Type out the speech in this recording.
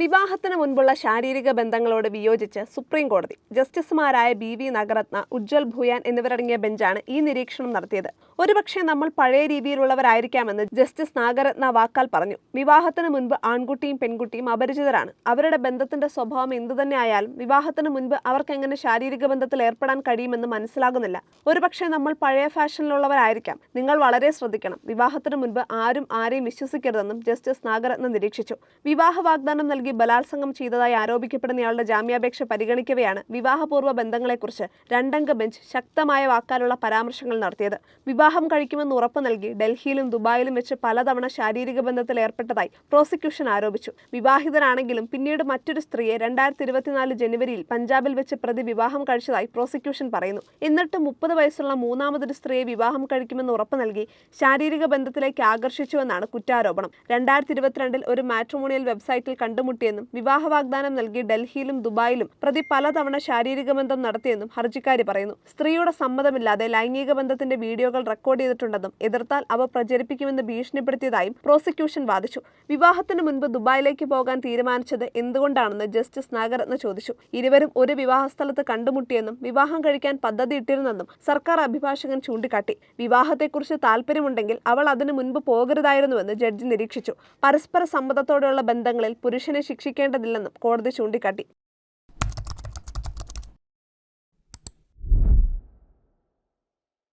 വിവാഹത്തിന് മുൻപുള്ള ശാരീരിക ബന്ധങ്ങളോട് വിയോജിച്ച് സുപ്രീം കോടതി. ജസ്റ്റിസുമാരായ ബി നാഗരത്ന, ഉജ്ജ്വൽ ഭൂയാൻ എന്നിവരടങ്ങിയ ബെഞ്ചാണ് ഈ നിരീക്ഷണം നടത്തിയത്. ഒരുപക്ഷെ നമ്മൾ പഴയ രീതിയിലുള്ളവരായിരിക്കാമെന്ന് ജസ്റ്റിസ് നാഗരത്ന വാക്കാൽ പറഞ്ഞു. വിവാഹത്തിന് മുൻപ് ആൺകുട്ടിയും പെൺകുട്ടിയും അപരിചിതരാണ്. അവരുടെ ബന്ധത്തിന്റെ സ്വഭാവം എന്തുതന്നെ ആയാലും വിവാഹത്തിന് മുൻപ് അവർക്ക് എങ്ങനെ ശാരീരിക ബന്ധത്തിൽ ഏർപ്പെടാൻ കഴിയുമെന്ന് മനസ്സിലാകുന്നില്ല. ഒരുപക്ഷെ നമ്മൾ പഴയ ഫാഷനിലുള്ളവരായിരിക്കാം. നിങ്ങൾ വളരെ ശ്രദ്ധിക്കണം. വിവാഹത്തിന് മുൻപ് ആരും ആരെയും വിശ്വസിക്കരുതെന്നും ജസ്റ്റിസ് നാഗരത്ന നിരീക്ഷിച്ചു. വിവാഹ വാഗ്ദാനം നൽകി ബലാത്സംഗം ചെയ്തതായി ആരോപിക്കപ്പെടുന്നയാളുടെ ജാമ്യാപേക്ഷ പരിഗണിക്കവെയാണ് വിവാഹപൂർവ്വ ബന്ധങ്ങളെക്കുറിച്ച് രണ്ടംഗ ബെഞ്ച് ശക്തമായ വാക്കാലുള്ള പരാമർശങ്ങൾ നടത്തിയത്. വിവാഹം കഴിക്കുമെന്ന് ഉറപ്പു നൽകി ഡൽഹിയിലും ദുബായിലും വെച്ച് പലതവണ ശാരീരിക ബന്ധത്തിൽ ഏർപ്പെട്ടതായി പ്രോസിക്യൂഷൻ ആരോപിച്ചു. വിവാഹിതനാണെങ്കിലും പിന്നീട് മറ്റൊരു സ്ത്രീയെ 2024 ജനുവരിയിൽ പഞ്ചാബിൽ വെച്ച് പ്രതി വിവാഹം കഴിച്ചതായി പ്രോസിക്യൂഷൻ പറയുന്നു. എന്നിട്ട് 30 വയസ്സുള്ള മൂന്നാമതൊരു സ്ത്രീയെ വിവാഹം കഴിക്കുമെന്ന് ഉറപ്പു നൽകി ശാരീരിക ബന്ധത്തിലേക്ക് ആകർഷിച്ചുവെന്നാണ് കുറ്റാരോപണം. 2022 ഒരു മാട്രിമോണിയൽ വെബ്സൈറ്റിൽ കണ്ടുമുട്ടിയെന്നും വിവാഹ വാഗ്ദാനം നൽകി ഡൽഹിയിലും ദുബായിലും പ്രതി പലതവണ ശാരീരിക ബന്ധം നടത്തിയെന്നും ഹർജിക്കാരി പറയുന്നു. സ്ത്രീയുടെ സമ്മതമില്ലാതെ ലൈംഗിക ബന്ധത്തിന്റെ വീഡിയോകൾ റെക്കോർഡ് ചെയ്തിട്ടുണ്ടെന്നും എതിർത്താൽ അവ പ്രചരിപ്പിക്കുമെന്ന് ഭീഷണിപ്പെടുത്തിയതായും പ്രോസിക്യൂഷൻ വാദിച്ചു. വിവാഹത്തിന് മുൻപ് ദുബായിലേക്ക് പോകാൻ തീരുമാനിച്ചത് എന്തുകൊണ്ടാണെന്ന് ജസ്റ്റിസ് നാഗരത്ന ചോദിച്ചു. ഇരുവരും ഒരു വിവാഹസ്ഥലത്ത് കണ്ടുമുട്ടിയെന്നും വിവാഹം കഴിക്കാൻ പദ്ധതിയിട്ടിരുന്നെന്നും സർക്കാർ അഭിഭാഷകൻ ചൂണ്ടിക്കാട്ടി. വിവാഹത്തെക്കുറിച്ച് താല്പര്യമുണ്ടെങ്കിൽ അവൾ അതിനു മുൻപ് പോകരുതായിരുന്നുവെന്ന് ജഡ്ജി നിരീക്ഷിച്ചു. പരസ്പര സമ്മതത്തോടെയുള്ള ബന്ധങ്ങളിൽ പുരുഷനെ ശിക്ഷിക്കേണ്ടതില്ലെന്നും കോടതി ചൂണ്ടിക്കാട്ടി.